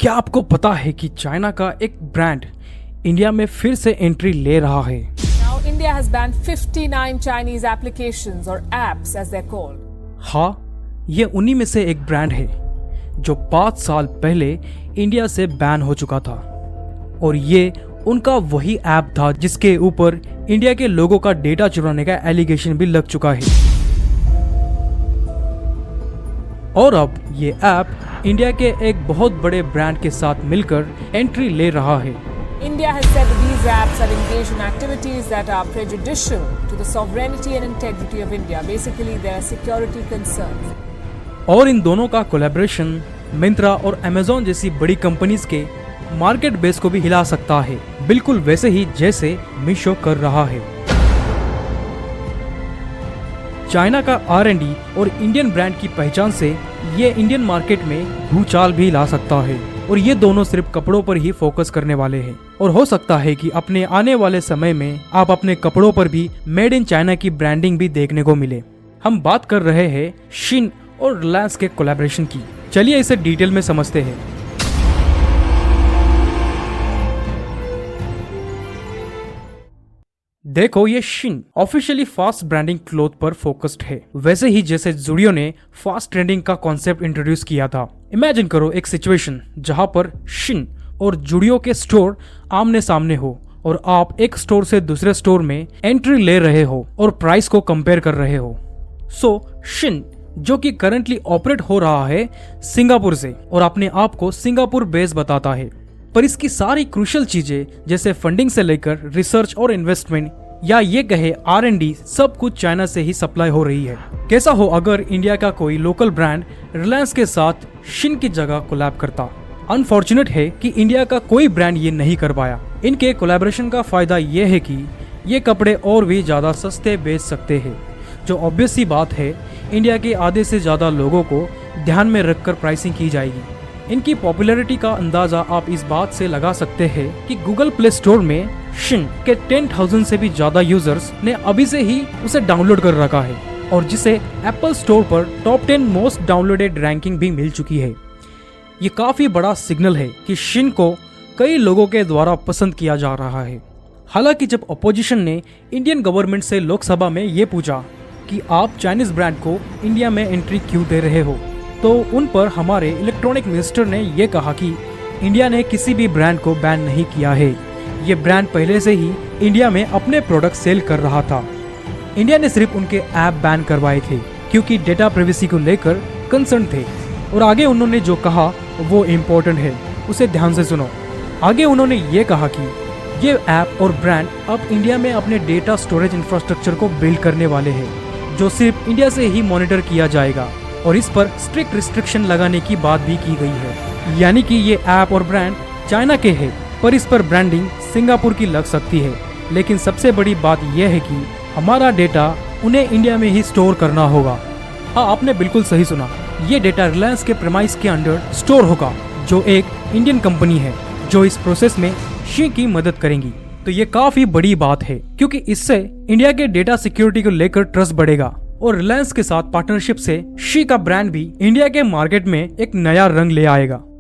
क्या आपको पता है कि चाइना का एक ब्रांड इंडिया में फिर से एंट्री ले रहा है? Now India has banned 59 Chinese applications or apps as they're called. हाँ, ये उन्हीं में से एक ब्रांड है जो 5 साल पहले इंडिया से बैन हो चुका था और ये उनका वही ऐप था जिसके ऊपर इंडिया के लोगों का डेटा चुराने का एलिगेशन भी लग चुका है। और अब ये ऐप इंडिया के एक बहुत बड़े ब्रांड के साथ मिलकर एंट्री ले रहा है। India has said that these apps are engaged in activities that are prejudicial to the sovereignty and integrity of India. Basically, there are security concerns. और इन दोनों का कोलैबोरेशन मिंत्रा और अमेज़न जैसी बड़ी कंपनीज के मार्केट बेस को भी हिला सकता है, बिल्कुल वैसे ही जैसे मीशो कर रहा है। चाइना का R&D और इंडियन ब्रांड की पहचान से ये इंडियन मार्केट में भूचाल भी ला सकता है और ये दोनों सिर्फ कपड़ों पर ही फोकस करने वाले हैं। और हो सकता है कि अपने आने वाले समय में आप अपने कपड़ों पर भी मेड इन चाइना की ब्रांडिंग भी देखने को मिले। हम बात कर रहे हैं शिन और रिलायंस के कोलैबोरेशन की। चलिए इसे डिटेल में समझते हैं। देखो, ये Shin officially fast branding cloth पर फोकस्ड है, वैसे ही जैसे जुडियो ने फास्ट ट्रेंडिंग का कॉन्सेप्ट इंट्रोड्यूस किया था। इमेजिन करो एक सिचुएशन जहां पर शिन और जुडियो के स्टोर आमने सामने हो और आप एक स्टोर से दूसरे स्टोर में एंट्री ले रहे हो और प्राइस को कंपेयर कर रहे हो। सो शिन, जो कि करंटली ऑपरेट हो रहा है सिंगापुर से और अपने आप को सिंगापुर बेस बताता है, पर इसकी सारी क्रूशियल चीजें जैसे फंडिंग से लेकर रिसर्च और इन्वेस्टमेंट या ये कहे R&D सब कुछ चाइना से ही सप्लाई हो रही है। कैसा हो अगर इंडिया का कोई लोकल ब्रांड रिलायंस के साथ शिन की जगह कोलैब करता? अनफॉर्चुनेट है कि इंडिया का कोई ब्रांड ये नहीं कर पाया। इनके कोलैबोरेशन का फायदा ये है कि ये कपड़े और भी ज्यादा सस्ते बेच सकते हैं, जो ऑब्वियस सी बात है इंडिया के आधे से ज्यादा लोगों को ध्यान में रखकर प्राइसिंग की जाएगी। इनकी पॉपुलैरिटी का अंदाजा आप इस बात से लगा सकते हैं कि गूगल प्ले स्टोर में शिन के 10,000 से भी ज्यादा यूजर्स ने अभी से ही उसे डाउनलोड कर रखा है और जिसे एप्पल स्टोर पर टॉप 10 मोस्ट डाउनलोडेड रैंकिंग भी मिल चुकी है। ये काफी बड़ा सिग्नल है कि शिन को कई लोगों के द्वारा पसंद किया जा रहा है। हालांकि जब अपोजिशन ने इंडियन गवर्नमेंट से लोकसभा में ये पूछा कि आप चाइनीज ब्रांड को इंडिया में एंट्री क्यों दे रहे हो, तो उन पर हमारे इलेक्ट्रॉनिक मिनिस्टर ने ये कहा कि इंडिया ने किसी भी ब्रांड को बैन नहीं किया है। ये ब्रांड पहले से ही इंडिया में अपने प्रोडक्ट सेल कर रहा था। इंडिया ने सिर्फ उनके ऐप बैन करवाए थे क्योंकि डेटा प्राइवेसी को लेकर कंसर्न थे। और आगे उन्होंने जो कहा वो इम्पोर्टेंट है, उसे ध्यान से सुनो। आगे उन्होंने ये कहा कि ये ऐप और ब्रांड अब इंडिया में अपने डेटा स्टोरेज इंफ्रास्ट्रक्चर को बिल्ड करने वाले हैं, जो सिर्फ इंडिया से ही मॉनिटर किया जाएगा और इस पर स्ट्रिक्ट रिस्ट्रिक्शन लगाने की बात भी की गई है। यानी कि ये ऐप और ब्रांड चाइना के हैं, पर इस पर ब्रांडिंग सिंगापुर की लग सकती है। लेकिन सबसे बड़ी बात यह है कि हमारा डेटा उन्हें इंडिया में ही स्टोर करना होगा। हाँ, आपने बिल्कुल सही सुना, ये डेटा रिलायंस के प्रेमाइस के अंडर स्टोर होगा, जो एक इंडियन कंपनी है जो इस प्रोसेस में शी की मदद करेंगी। तो ये काफी बड़ी बात है क्योंकि इससे इंडिया के डेटा सिक्योरिटी को लेकर ट्रस्ट बढ़ेगा और रिलायंस के साथ पार्टनरशिप से शी का ब्रांड भी इंडिया के मार्केट में एक नया रंग ले आएगा।